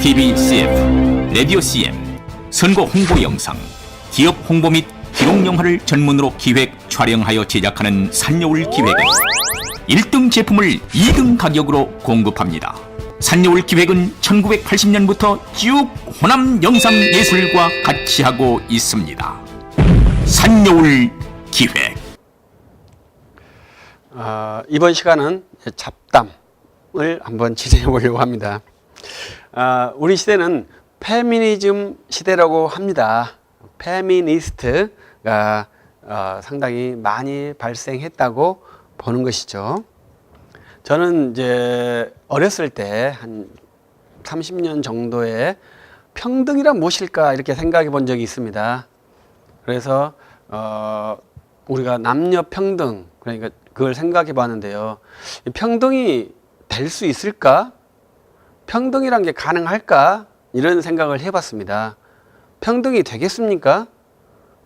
TV CF, 라디오 CM, 선거 홍보 영상, 기업 홍보 및 기록 영화를 전문으로 기획, 촬영하여 제작하는 산여울 기획은 1등 제품을 2등 가격으로 공급합니다. 산여울 기획은 1980년부터 쭉 호남 영상 예술과 같이 하고 있습니다. 산여울 기획. 이번 시간은 잡담을 한번 진행해 보려고 합니다. 우리 시대는 페미니즘 시대라고 합니다. 페미니스트가 상당히 많이 발생했다고 보는 것이죠. 저는 이제 어렸을 때 한 30년 정도에 평등이란 무엇일까 이렇게 생각해 본 적이 있습니다. 그래서 우리가 남녀 평등, 그러니까 그걸 생각해 봤는데요. 평등이 될 수 있을까? 평등이란 게 가능할까? 이런 생각을 해봤습니다. 평등이 되겠습니까?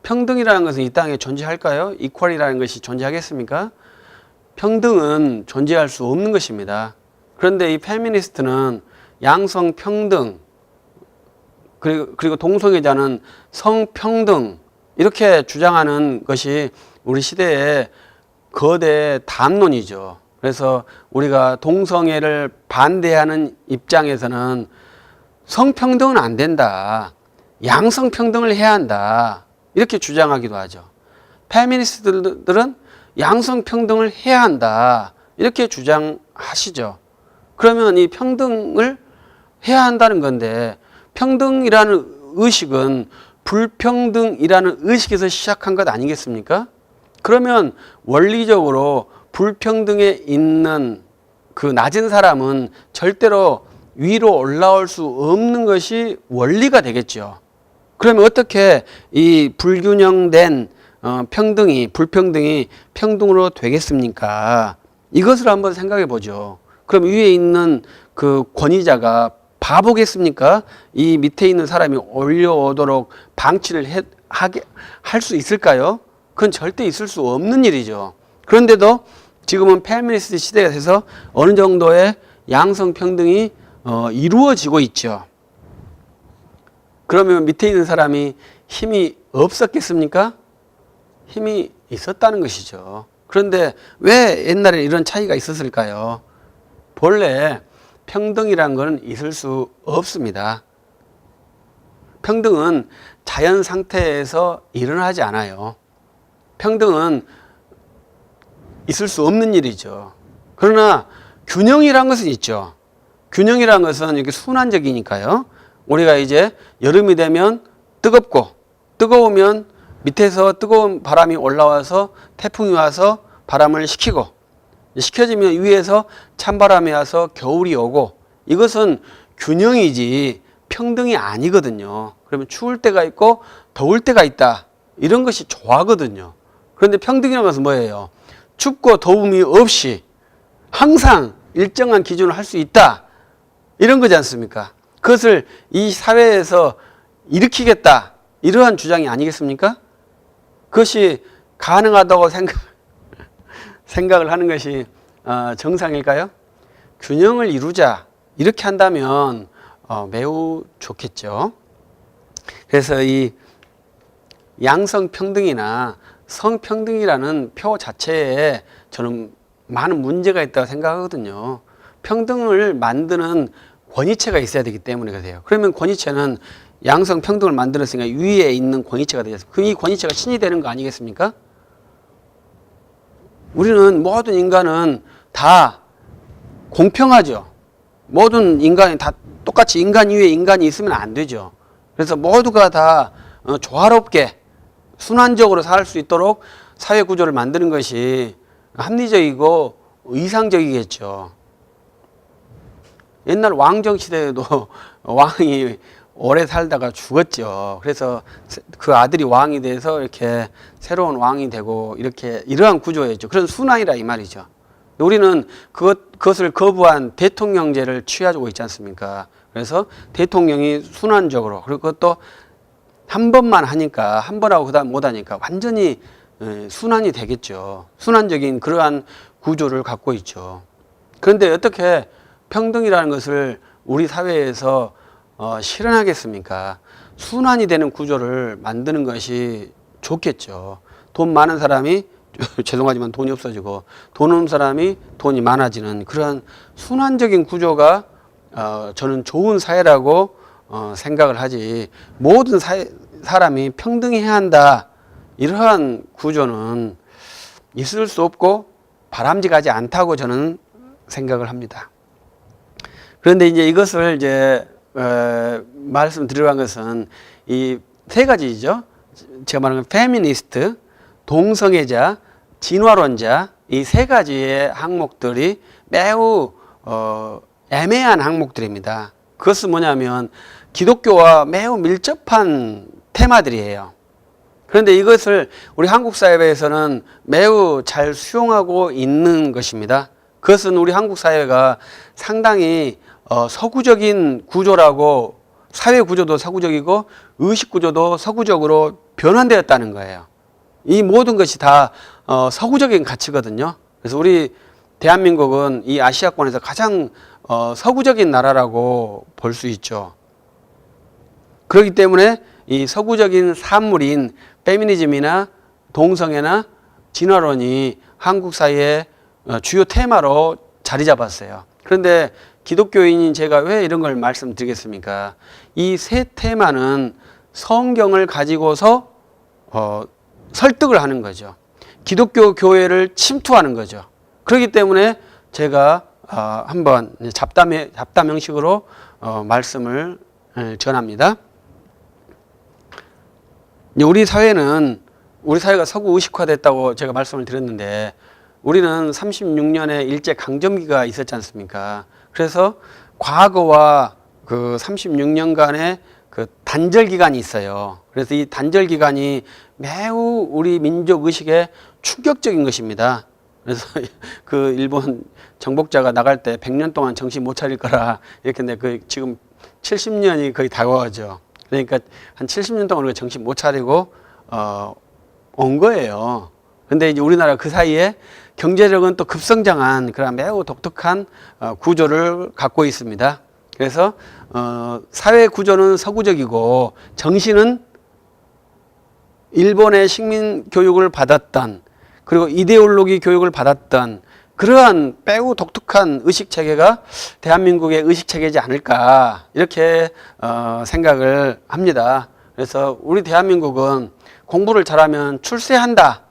평등이라는 것은 이 땅에 존재할까요? 이퀄이라는 것이 존재하겠습니까? 평등은 존재할 수 없는 것입니다. 그런데 이 페미니스트는 양성 평등, 그리고 동성애자는 성평등, 이렇게 주장하는 것이 우리 시대의 거대 담론이죠. 그래서 우리가 동성애를 반대하는 입장에서는 성평등은 안 된다, 양성평등을 해야 한다, 이렇게 주장하기도 하죠. 페미니스트들은 양성평등을 해야 한다, 이렇게 주장하시죠. 그러면 이 평등을 해야 한다는 건데, 평등이라는 의식은 불평등이라는 의식에서 시작한 것 아니겠습니까? 그러면 원리적으로 불평등에 있는 그 낮은 사람은 절대로 위로 올라올 수 없는 것이 원리가 되겠죠. 그러면 어떻게 이 불균형된 불평등이 평등으로 되겠습니까? 이것을 한번 생각해 보죠. 그럼 위에 있는 그 권위자가 바보겠습니까? 이 밑에 있는 사람이 올려오도록 방치를 할 수 있을까요? 그건 절대 있을 수 없는 일이죠. 그런데도 지금은 페미니스트 시대가 돼서 어느 정도의 양성평등이 이루어지고 있죠. 그러면 밑에 있는 사람이 힘이 없었겠습니까? 힘이 있었다는 것이죠. 그런데 왜 옛날에 이런 차이가 있었을까요? 본래 평등이라는 것은 있을 수 없습니다. 평등은 자연 상태에서 일어나지 않아요. 평등은 있을 수 없는 일이죠. 그러나 균형이라는 것은 있죠. 균형이라는 것은 이렇게 순환적이니까요. 우리가 이제 여름이 되면 뜨거우면 밑에서 뜨거운 바람이 올라와서 태풍이 와서 바람을 식혀지면 위에서 찬바람이 와서 겨울이 오고, 이것은 균형이지 평등이 아니거든요. 그러면 추울 때가 있고 더울 때가 있다, 이런 것이 좋아하거든요. 그런데 평등이라는 것은 뭐예요? 춥고 더움이 없이 항상 일정한 기준을 할 수 있다, 이런 거지 않습니까? 그것을 이 사회에서 일으키겠다, 이러한 주장이 아니겠습니까? 그것이 가능하다고 생각을 하는 것이 정상일까요? 균형을 이루자, 이렇게 한다면 매우 좋겠죠. 그래서 이 양성평등이나 성평등이라는 표 자체에 저는 많은 문제가 있다고 생각하거든요. 평등을 만드는 권위체가 있어야 되기 때문에 그래요. 그러면 권위체는 양성평등을 만들었으니까 위에 있는 권위체가 되겠습니다. 그 이 권위체가 신이 되는 거 아니겠습니까? 우리는 모든 인간은 다 공평하죠. 모든 인간이 다 똑같이 인간 위에 인간이 있으면 안 되죠. 그래서 모두가 다 조화롭게 순환적으로 살 수 있도록 사회 구조를 만드는 것이 합리적이고 이상적이겠죠. 옛날 왕정 시대에도 왕이 오래 살다가 죽었죠. 그래서 그 아들이 왕이 돼서 이렇게 새로운 왕이 되고, 이러한 구조였죠. 그런 순환이라 이 말이죠. 우리는 그것을 거부한 대통령제를 취하고 있지 않습니까? 그래서 대통령이 순환적으로, 그리고 그것도 한 번만 하니까, 한 번 하고 그다음 못 하니까 완전히 순환이 되겠죠. 순환적인 그러한 구조를 갖고 있죠. 그런데 어떻게 평등이라는 것을 우리 사회에서 실현하겠습니까? 순환이 되는 구조를 만드는 것이 좋겠죠. 돈 많은 사람이 죄송하지만 돈이 없어지고 돈 없는 사람이 돈이 많아지는 그런 순환적인 구조가 저는 좋은 사회라고 생각을 하지, 모든 사람이 평등해야 한다, 이러한 구조는 있을 수 없고 바람직하지 않다고 저는 생각을 합니다. 그런데 이제 이것을 이제 말씀드리려는 것은 이 세 가지죠. 제가 말하는 페미니스트, 동성애자, 진화론자, 이 세 가지의 항목들이 매우 애매한 항목들입니다. 그것은 뭐냐면 기독교와 매우 밀접한 테마들이에요. 그런데 이것을 우리 한국 사회에서는 매우 잘 수용하고 있는 것입니다. 그것은 우리 한국 사회가 상당히 서구적인 구조라고, 사회 구조도 서구적이고 의식 구조도 서구적으로 변환되었다는 거예요. 이 모든 것이 다 서구적인 가치거든요. 그래서 우리 대한민국은 이 아시아권에서 가장 서구적인 나라라고 볼 수 있죠. 그렇기 때문에 이 서구적인 산물인 페미니즘이나 동성애나 진화론이 한국 사회의 주요 테마로 자리 잡았어요. 그런데 기독교인인 제가 왜 이런 걸 말씀드리겠습니까? 이 세 테마는 성경을 가지고서 설득을 하는 거죠. 기독교 교회를 침투하는 거죠. 그렇기 때문에 제가 한번 잡담 형식으로 말씀을 전합니다. 우리 사회가 서구 의식화됐다고 제가 말씀을 드렸는데, 우리는 36년의 일제 강점기가 있었지 않습니까? 그래서 과거와 그 36년간의 그 단절 기간이 있어요. 그래서 이 단절 기간이 매우 우리 민족 의식에 충격적인 것입니다. 그래서 그 일본 정복자가 나갈 때 100년 동안 정신 못 차릴 거라 이렇게 했는데, 그 지금 70년이 거의 다가오죠. 그러니까 한 70년 동안 우리가 정신 못 차리고 온 거예요. 근데 이제 우리나라 그 사이에 경제력은 또 급성장한 그런 매우 독특한 구조를 갖고 있습니다. 그래서 사회 구조는 서구적이고 정신은 일본의 식민 교육을 받았던, 그리고 이데올로기 교육을 받았던 그러한 매우 독특한 의식 체계가 대한민국의 의식 체계이지 않을까, 이렇게 생각을 합니다. 그래서 우리 대한민국은 공부를 잘하면 출세한다,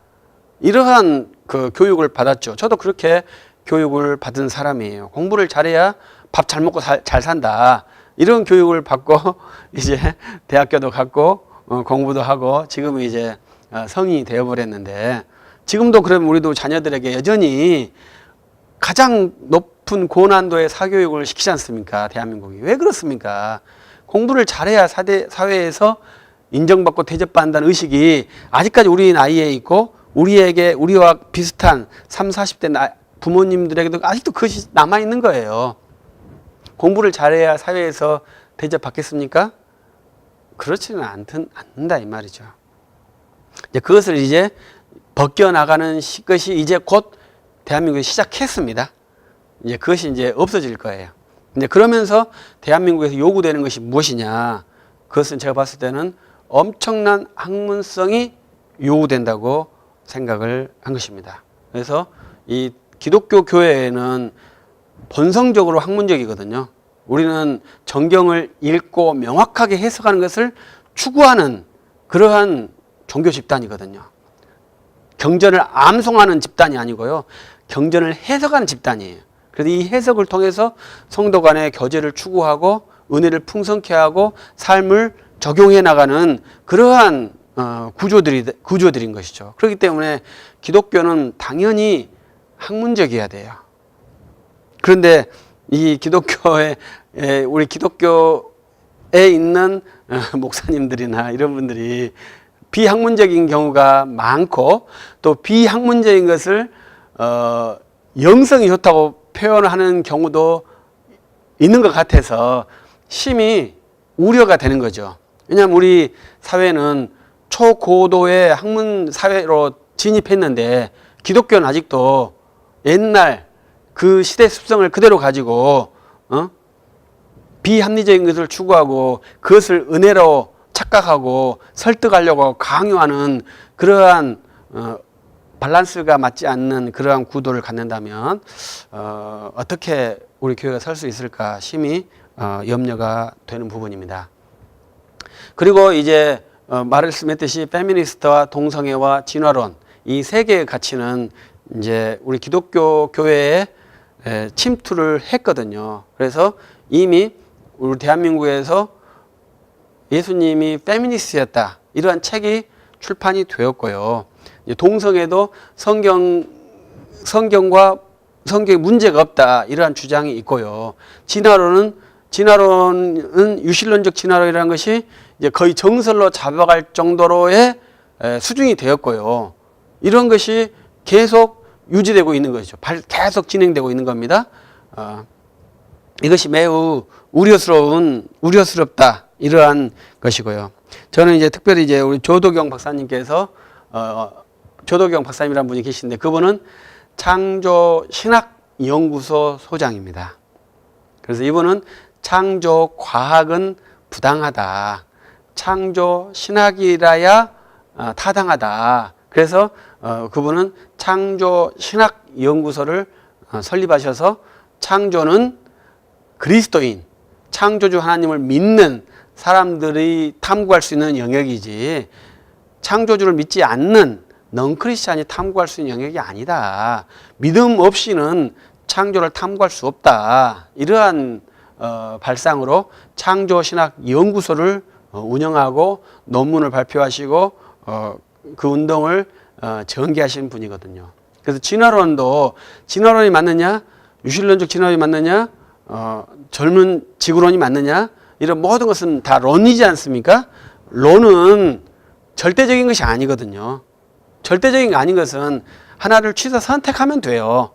이러한 그 교육을 받았죠. 저도 그렇게 교육을 받은 사람이에요. 공부를 잘해야 밥 잘 먹고 잘 산다, 이런 교육을 받고 이제 대학교도 갔고 공부도 하고 지금은 이제 성인이 되어버렸는데, 지금도 그러면 우리도 자녀들에게 여전히 가장 높은 고난도의 사교육을 시키지 않습니까? 대한민국이. 왜 그렇습니까? 공부를 잘해야 사회에서 인정받고 대접받는다는 의식이 아직까지 우리 나이에 있고, 우리와 비슷한 30, 40대 부모님들에게도 아직도 그것이 남아있는 거예요. 공부를 잘해야 사회에서 대접받겠습니까? 그렇지는 않는다, 이 말이죠. 그것을 이제 벗겨나가는 것이 이제 곧 대한민국이 시작했습니다. 이제 그것이 이제 없어질 거예요. 이제 그러면서 대한민국에서 요구되는 것이 무엇이냐? 그것은 제가 봤을 때는 엄청난 학문성이 요구된다고 생각을 한 것입니다. 그래서 이 기독교 교회에는 본성적으로 학문적이거든요. 우리는 정경을 읽고 명확하게 해석하는 것을 추구하는 그러한 종교 집단이거든요. 경전을 암송하는 집단이 아니고요, 경전을 해석하는 집단이에요. 그래서 이 해석을 통해서 성도 간의 교제를 추구하고 은혜를 풍성케 하고 삶을 적용해 나가는 그러한 구조들인 것이죠. 그렇기 때문에 기독교는 당연히 학문적이어야 돼요. 그런데 이 우리 기독교에 있는 목사님들이나 이런 분들이 비학문적인 경우가 많고, 또 비학문적인 것을 영성이 좋다고 표현하는 경우도 있는 것 같아서 심히 우려가 되는 거죠. 왜냐하면 우리 사회는 초고도의 학문 사회로 진입했는데, 기독교는 아직도 옛날 그 시대 습성을 그대로 가지고 비합리적인 것을 추구하고 그것을 은혜로 착각하고 설득하려고 강요하는 그러한 밸런스가 맞지 않는 그러한 구도를 갖는다면 어떻게 우리 교회가 설 수 있을까 심히 염려가 되는 부분입니다. 그리고 이제 말씀했듯이 페미니스트와 동성애와 진화론 이 세 개의 가치는 이제 우리 기독교 교회에 침투를 했거든요. 그래서 이미 우리 대한민국에서 예수님이 페미니스트였다 이러한 책이 출판이 되었고요. 동성애도 성경과 성경에 문제가 없다 이러한 주장이 있고요. 진화론은 유실론적 진화론이라는 것이 이제 거의 정설로 잡아갈 정도로의 수준이 되었고요. 이런 것이 계속 유지되고 있는 것이죠. 계속 진행되고 있는 겁니다. 이것이 매우 우려스럽다 이러한 것이고요. 저는 이제 특별히 이제 우리 조도경 박사님께서 조도경 박사님이라는 분이 계신데 그분은 창조 신학 연구소 소장입니다. 그래서 이분은 창조 과학은 부당하다. 창조 신학이라야 타당하다. 그래서 그분은 창조 신학 연구소를 설립하셔서 창조는 그리스도인, 창조주 하나님을 믿는 사람들이 탐구할 수 있는 영역이지 창조주를 믿지 않는 넌크리스찬이 탐구할 수 있는 영역이 아니다. 믿음 없이는 창조를 탐구할 수 없다. 이러한 발상으로 창조신학 연구소를 운영하고 논문을 발표하시고 그 운동을 전개하시는 분이거든요. 그래서 진화론이 맞느냐, 유실론적 진화론이 맞느냐, 젊은 지구론이 맞느냐, 이런 모든 것은 다 론이지 않습니까? 론은 절대적인 것이 아니거든요. 절대적인 게 아닌 것은 하나를 취사 선택하면 돼요.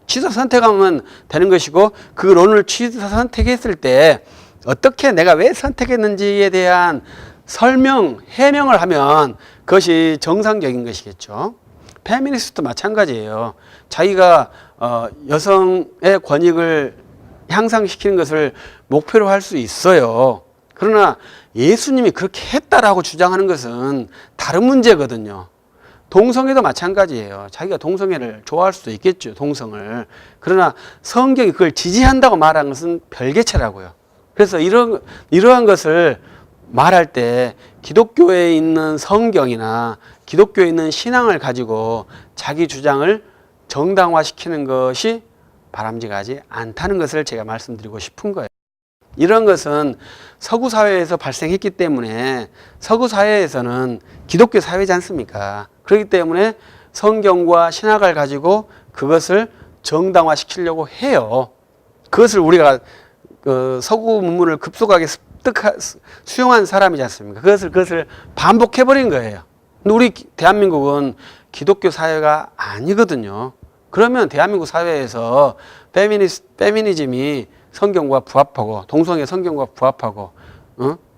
취사 선택하면 되는 것이고 그 론을 취사 선택했을 때 어떻게 내가 왜 선택했는지에 대한 해명을 하면 그것이 정상적인 것이겠죠. 페미니스트도 마찬가지예요. 자기가 여성의 권익을 향상시키는 것을 목표로 할 수 있어요. 그러나 예수님이 그렇게 했다라고 주장하는 것은 다른 문제거든요. 동성애도 마찬가지예요. 자기가 동성애를 좋아할 수도 있겠죠. 동성을. 그러나 성경이 그걸 지지한다고 말하는 것은 별개체라고요. 그래서 이러한 것을 말할 때 기독교에 있는 성경이나 기독교에 있는 신앙을 가지고 자기 주장을 정당화시키는 것이 바람직하지 않다는 것을 제가 말씀드리고 싶은 거예요. 이런 것은 서구 사회에서 발생했기 때문에 서구 사회에서는 기독교 사회지 않습니까? 그렇기 때문에 성경과 신학을 가지고 그것을 정당화시키려고 해요. 그것을 우리가 서구 문물을 급속하게 수용한 사람이지 않습니까? 그것을 반복해버린 거예요. 근데 우리 대한민국은 기독교 사회가 아니거든요. 그러면 대한민국 사회에서 페미니즘이 성경과 부합하고 동성애 성경과 부합하고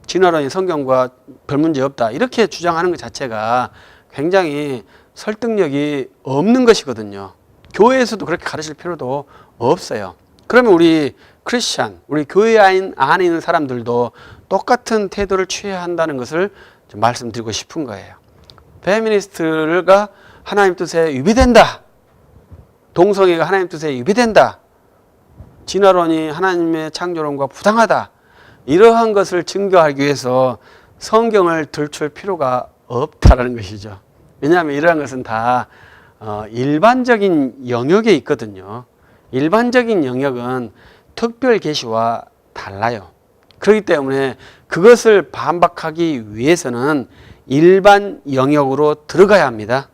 진화론이 성경과 별 문제 없다 이렇게 주장하는 것 자체가 굉장히 설득력이 없는 것이거든요. 교회에서도 그렇게 가르칠 필요도 없어요. 그러면 우리 크리스찬, 우리 교회 안에 있는 사람들도 똑같은 태도를 취해야 한다는 것을 좀 말씀드리고 싶은 거예요. 페미니스트가 하나님 뜻에 위배된다. 동성애가 하나님 뜻에 위배된다. 진화론이 하나님의 창조론과 부당하다. 이러한 것을 증거하기 위해서 성경을 들출 필요가 없다라는 것이죠. 왜냐하면 이러한 것은 다 일반적인 영역에 있거든요. 일반적인 영역은 특별 계시와 달라요. 그렇기 때문에 그것을 반박하기 위해서는 일반 영역으로 들어가야 합니다.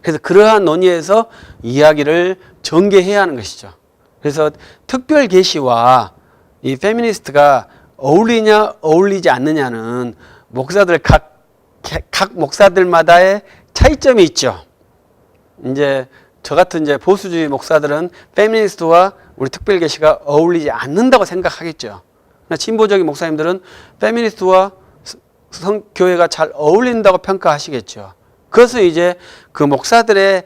그래서 그러한 논의에서 이야기를 전개해야 하는 것이죠. 그래서 특별 계시와 이 페미니스트가 어울리냐 어울리지 않느냐는 목사들 각 목사들마다의 차이점이 있죠. 이제 저 같은 이제 보수주의 목사들은 페미니스트와 우리 특별 계시가 어울리지 않는다고 생각하겠죠. 진보적인 목사님들은 페미니스트와 교회가 잘 어울린다고 평가하시겠죠. 그래서 이제 그 목사들의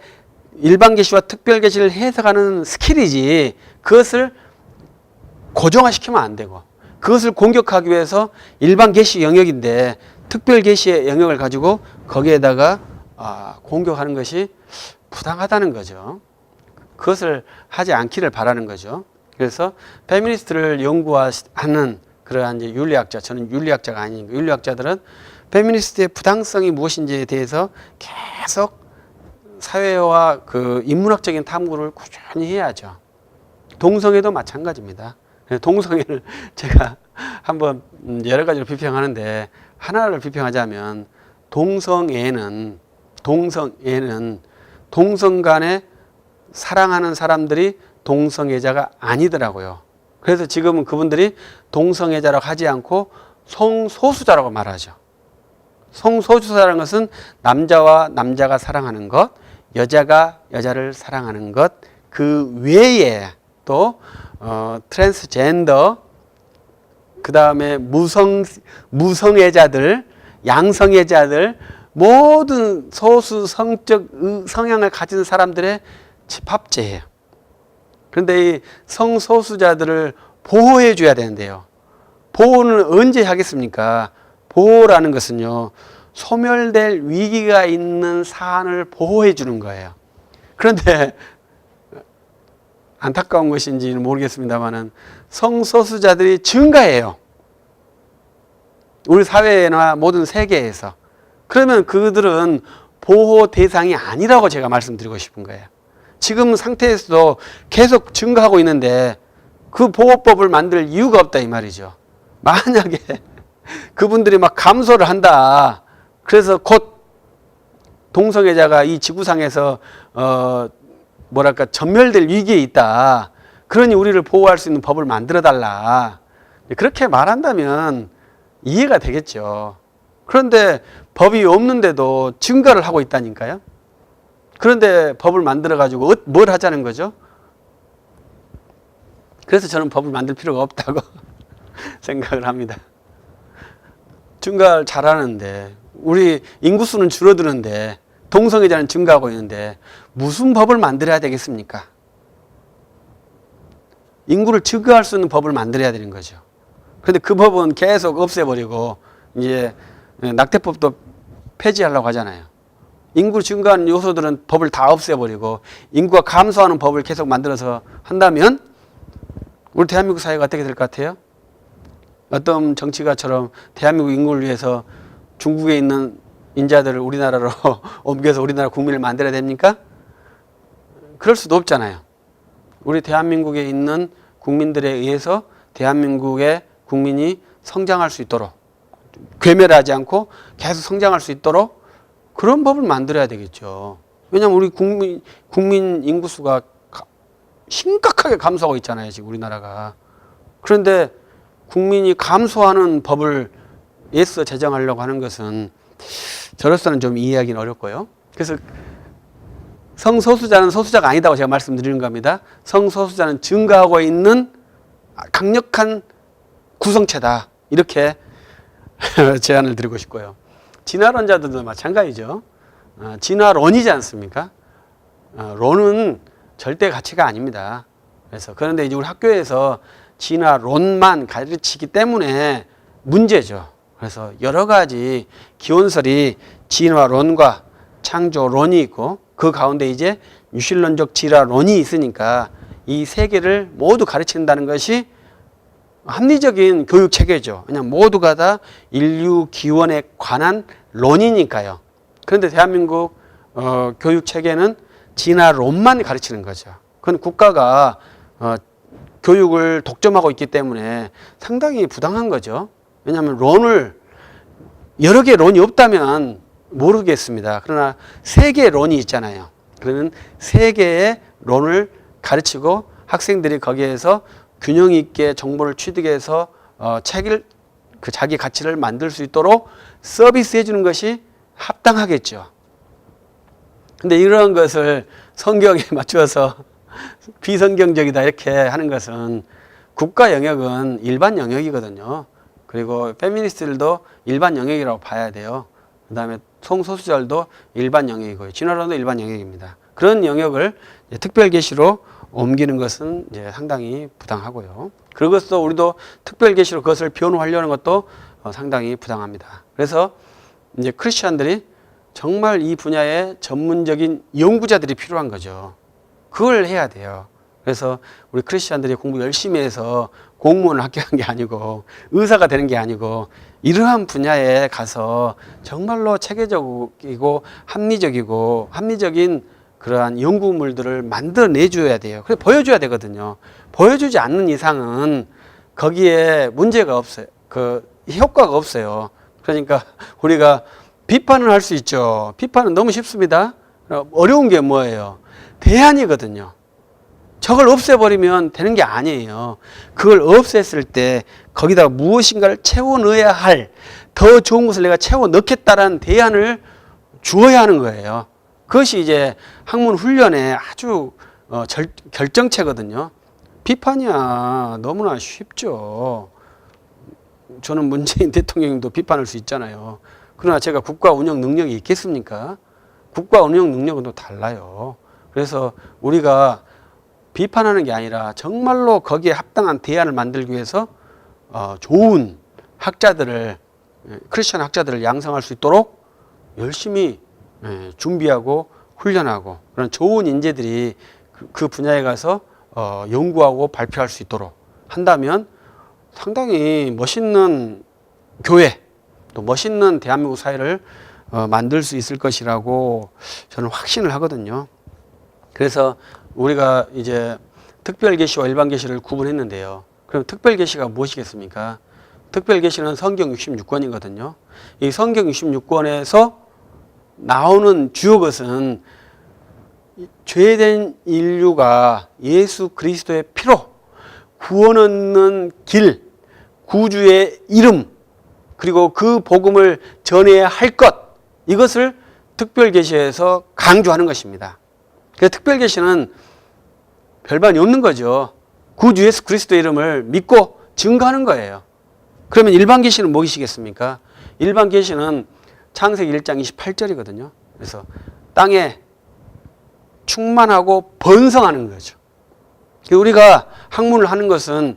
일반 계시와 특별 계시를 해석하는 스킬이지 그것을 고정화시키면 안 되고, 그것을 공격하기 위해서 일반 계시 영역인데 특별 계시의 영역을 가지고 거기에다가 공격하는 것이 부당하다는 거죠. 그것을 하지 않기를 바라는 거죠. 그래서 페미니스트를 연구하는 그러한 이제 윤리학자, 저는 윤리학자가 아니니까 윤리학자들은 페미니스트의 부당성이 무엇인지에 대해서 계속 사회와 그 인문학적인 탐구를 꾸준히 해야죠. 동성애도 마찬가지입니다. 동성애를 제가 한번 여러 가지로 비평하는데, 하나를 비평하자면 동성애는 동성 간에 사랑하는 사람들이 동성애자가 아니더라고요. 그래서 지금은 그분들이 동성애자라고 하지 않고 성소수자라고 말하죠. 성소수자라는 것은 남자와 남자가 사랑하는 것, 여자가 여자를 사랑하는 것, 그 외에 또 트랜스젠더, 그 다음에 무성애자들, 양성애자들, 모든 소수 성적 성향을 가진 사람들의 집합체예요. 그런데 이 성소수자들을 보호해 줘야 되는데요. 보호는 언제 하겠습니까? 보호라는 것은요, 소멸될 위기가 있는 사안을 보호해 주는 거예요. 그런데 안타까운 것인지는 모르겠습니다만은 성소수자들이 증가해요. 우리 사회나 모든 세계에서. 그러면 그들은 보호 대상이 아니라고 제가 말씀드리고 싶은 거예요. 지금 상태에서도 계속 증가하고 있는데 그 보호법을 만들 이유가 없다 이 말이죠. 만약에 그분들이 막 감소를 한다. 그래서 곧 동성애자가 이 지구상에서 전멸될 위기에 있다. 그러니 우리를 보호할 수 있는 법을 만들어 달라. 그렇게 말한다면 이해가 되겠죠. 그런데 법이 없는데도 증가를 하고 있다니까요. 그런데 법을 만들어 가지고 뭘 하자는 거죠? 그래서 저는 법을 만들 필요가 없다고 생각을 합니다. 증가를 잘하는데, 우리 인구수는 줄어드는데 동성애자는 증가하고 있는데 무슨 법을 만들어야 되겠습니까? 인구를 증가할 수 있는 법을 만들어야 되는 거죠. 그런데 그 법은 계속 없애버리고 이제 낙태법도 폐지하려고 하잖아요. 인구 증가하는 요소들은 법을 다 없애버리고 인구가 감소하는 법을 계속 만들어서 한다면 우리 대한민국 사회가 어떻게 될 것 같아요? 어떤 정치가처럼 대한민국 인구를 위해서 중국에 있는 인자들을 우리나라로 옮겨서 우리나라 국민을 만들어야 됩니까? 그럴 수도 없잖아요. 우리 대한민국에 있는 국민들에 의해서 대한민국의 국민이 성장할 수 있도록, 괴멸하지 않고 계속 성장할 수 있도록 그런 법을 만들어야 되겠죠. 왜냐하면 우리 국민 인구수가 심각하게 감소하고 있잖아요, 지금 우리나라가. 그런데 국민이 감소하는 법을 애써 제정하려고 하는 것은 저로서는 좀 이해하기는 어렵고요. 그래서 성소수자는 소수자가 아니다고 제가 말씀드리는 겁니다. 성소수자는 증가하고 있는 강력한 구성체다. 이렇게 제안을 드리고 싶고요. 진화론자들도 마찬가지죠. 진화론이지 않습니까? 론은 절대 가치가 아닙니다. 그런데 이제 우리 학교에서 진화론만 가르치기 때문에 문제죠. 그래서 여러 가지 기원설이 진화론과 창조론이 있고 그 가운데 이제 유실론적 진화론이 있으니까 이 세 개를 모두 가르친다는 것이 합리적인 교육 체계죠. 왜냐하면 모두가 다 인류 기원에 관한 론이니까요. 그런데 대한민국 교육 체계는 진화론만 가르치는 거죠. 그건 국가가 교육을 독점하고 있기 때문에 상당히 부당한 거죠. 왜냐하면 론을 여러 개 론이 없다면 모르겠습니다. 그러나 세 개의 론이 있잖아요. 그러면 세 개의 론을 가르치고 학생들이 거기에서 균형 있게 정보를 취득해서 자기 가치를 만들 수 있도록 서비스해 주는 것이 합당하겠죠. 근데 이런 것을 성경에 맞추어서 비성경적이다 이렇게 하는 것은 국가 영역은 일반 영역이거든요. 그리고 페미니스트들도 일반 영역이라고 봐야 돼요. 그 다음에 성소수자들도 일반 영역이고요. 진화론도 일반 영역입니다. 그런 영역을 특별 계시로 옮기는 것은 이제 상당히 부당하고요. 그것도 우리도 특별 계시로 그것을 변호하려는 것도 상당히 부당합니다. 그래서 이제 크리스천들이 정말 이 분야에 전문적인 연구자들이 필요한 거죠. 그걸 해야 돼요. 그래서 우리 크리스천들이 공부 열심히 해서 공무원을 합격한 게 아니고 의사가 되는 게 아니고 이러한 분야에 가서 정말로 체계적이고 합리적인 그러한 연구물들을 만들어내줘야 돼요. 그래 보여줘야 되거든요. 보여주지 않는 이상은 거기에 문제가 없어요. 그 효과가 없어요. 그러니까 우리가 비판을 할 수 있죠. 비판은 너무 쉽습니다. 어려운 게 뭐예요? 대안이거든요. 저걸 없애버리면 되는 게 아니에요. 그걸 없앴을 때 거기다 무엇인가를 채워 넣어야 할 더 좋은 것을 내가 채워 넣겠다라는 대안을 주어야 하는 거예요. 그것이 이제 학문 훈련의 아주 결정체거든요. 비판이야 너무나 쉽죠. 저는 문재인 대통령도 비판할 수 있잖아요. 그러나 제가 국가 운영 능력이 있겠습니까? 국가 운영 능력은 또 달라요. 그래서 우리가 비판하는 게 아니라 정말로 거기에 합당한 대안을 만들기 위해서 좋은 학자들을, 크리스천 학자들을 양성할 수 있도록 열심히 준비하고 훈련하고 그런 좋은 인재들이 그 분야에 가서 연구하고 발표할 수 있도록 한다면 상당히 멋있는 교회 또 멋있는 대한민국 사회를 만들 수 있을 것이라고 저는 확신을 하거든요. 그래서 우리가 이제 특별계시와 일반계시를 구분했는데요. 그럼 특별계시가 무엇이겠습니까? 특별계시는 성경 66권이거든요. 이 성경 66권에서 나오는 주요 것은 죄된 인류가 예수 그리스도의 피로 구원 얻는 길, 구주의 이름, 그리고 그 복음을 전해야 할 것, 이것을 특별계시에서 강조하는 것입니다. 그래서 특별계시는 별반이 없는 거죠. 구주 예수 그리스도의 이름을 믿고 증거하는 거예요. 그러면 일반계시는 무엇이겠습니까? 일반계시는 창세기 1장 28절이거든요. 그래서 땅에 충만하고 번성하는 거죠. 우리가 학문을 하는 것은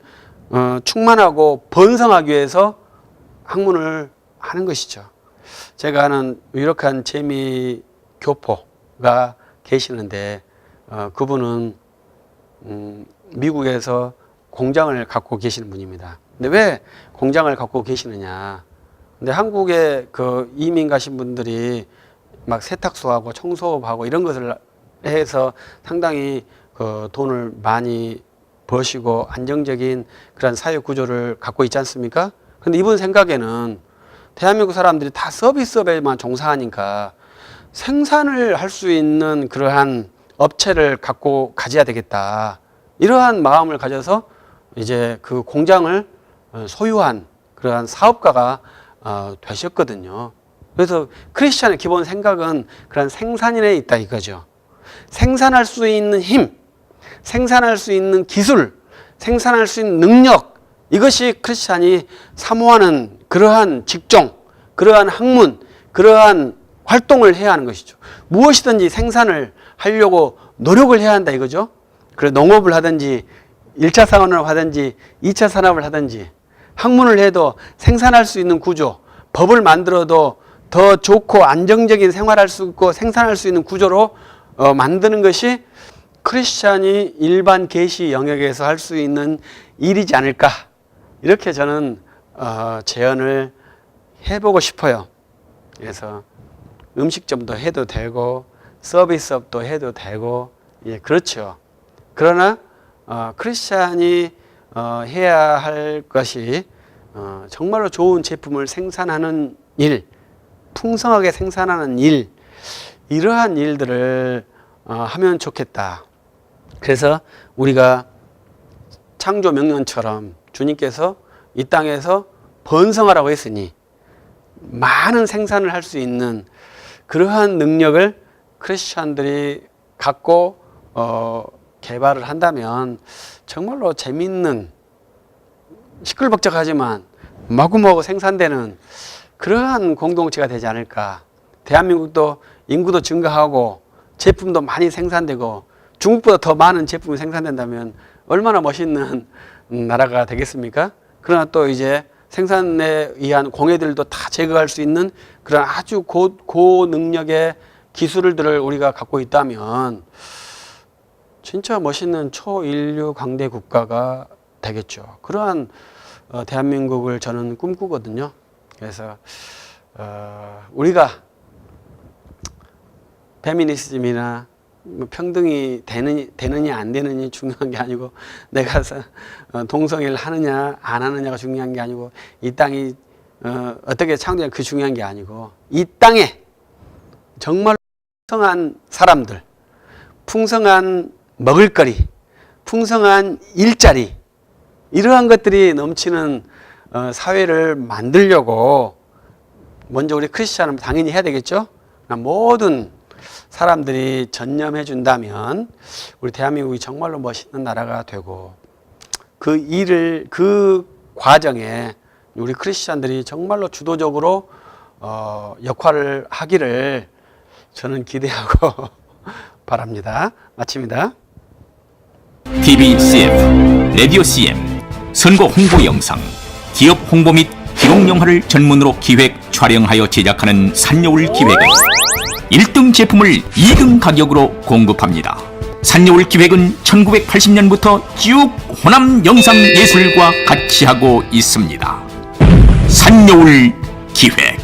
충만하고 번성하기 위해서 학문을 하는 것이죠. 제가 아는 유력한 재미 교포가 계시는데 그분은 미국에서 공장을 갖고 계시는 분입니다. 근데 왜 공장을 갖고 계시느냐? 근데 한국에 그 이민 가신 분들이 막 세탁소하고 청소업하고 이런 것을 해서 상당히 그 돈을 많이 버시고 안정적인 그런 사회 구조를 갖고 있지 않습니까? 근데 이분 생각에는 대한민국 사람들이 다 서비스업에만 종사하니까 생산을 할 수 있는 그러한 업체를 갖고 가져야 되겠다. 이러한 마음을 가져서 이제 그 공장을 소유한 그러한 사업가가 되셨거든요. 그래서 크리스찬의 기본 생각은 그런 생산인에 있다 이거죠. 생산할 수 있는 힘, 생산할 수 있는 기술, 생산할 수 있는 능력, 이것이 크리스찬이 사모하는 그러한 직종, 그러한 학문, 그러한 활동을 해야 하는 것이죠. 무엇이든지 생산을 하려고 노력을 해야 한다 이거죠. 그래서 농업을 하든지 1차 산업을 하든지 2차 산업을 하든지 학문을 해도 생산할 수 있는 구조, 법을 만들어도 더 좋고 안정적인 생활할 수 있고 생산할 수 있는 구조로 만드는 것이 크리스찬이 일반 계시 영역에서 할 수 있는 일이지 않을까, 이렇게 저는 제언을 해보고 싶어요. 그래서 음식점도 해도 되고 서비스업도 해도 되고, 예, 그렇죠. 그러나 크리스찬이 해야 할 것이 정말로 좋은 제품을 생산하는 일, 풍성하게 생산하는 일, 이러한 일들을 하면 좋겠다. 그래서 우리가 창조 명령처럼 주님께서 이 땅에서 번성하라고 했으니 많은 생산을 할 수 있는 그러한 능력을 크리스찬들이 갖고 개발을 한다면 정말로 재미있는, 시끌벅적하지만 마구마구 생산되는 그러한 공동체가 되지 않을까. 대한민국도 인구도 증가하고 제품도 많이 생산되고 중국보다 더 많은 제품이 생산된다면 얼마나 멋있는 나라가 되겠습니까? 그러나 또 이제 생산에 의한 공해들도 다 제거할 수 있는 그런 아주 고능력의 기술들을 우리가 갖고 있다면 진짜 멋있는 초인류 강대 국가가 되겠죠. 그러한 대한민국을 저는 꿈꾸거든요. 그래서 우리가 페미니즘이나 평등이 되느냐 안 되느냐 중요한 게 아니고 내가 동성애를 하느냐 안 하느냐가 중요한 게 아니고 이 땅이 어떻게 창조냐 그 중요한 게 아니고 이 땅에 정말 풍성한 사람들, 풍성한 먹을거리, 풍성한 일자리 이러한 것들이 넘치는 사회를 만들려고 먼저 우리 크리스찬은 당연히 해야 되겠죠. 모든 사람들이 전념해 준다면 우리 대한민국이 정말로 멋있는 나라가 되고 그 과정에 우리 크리스찬들이 정말로 주도적으로 역할을 하기를 저는 기대하고 바랍니다. 마칩니다. TV CF, 라디오 CM, 선거 홍보 영상, 기업 홍보 및 기록 영화를 전문으로 기획, 촬영하여 제작하는 산여울 기획은 1등 제품을 2등 가격으로 공급합니다. 산여울 기획은 1980년부터 쭉 호남 영상 예술과 같이 하고 있습니다. 산여울 기획.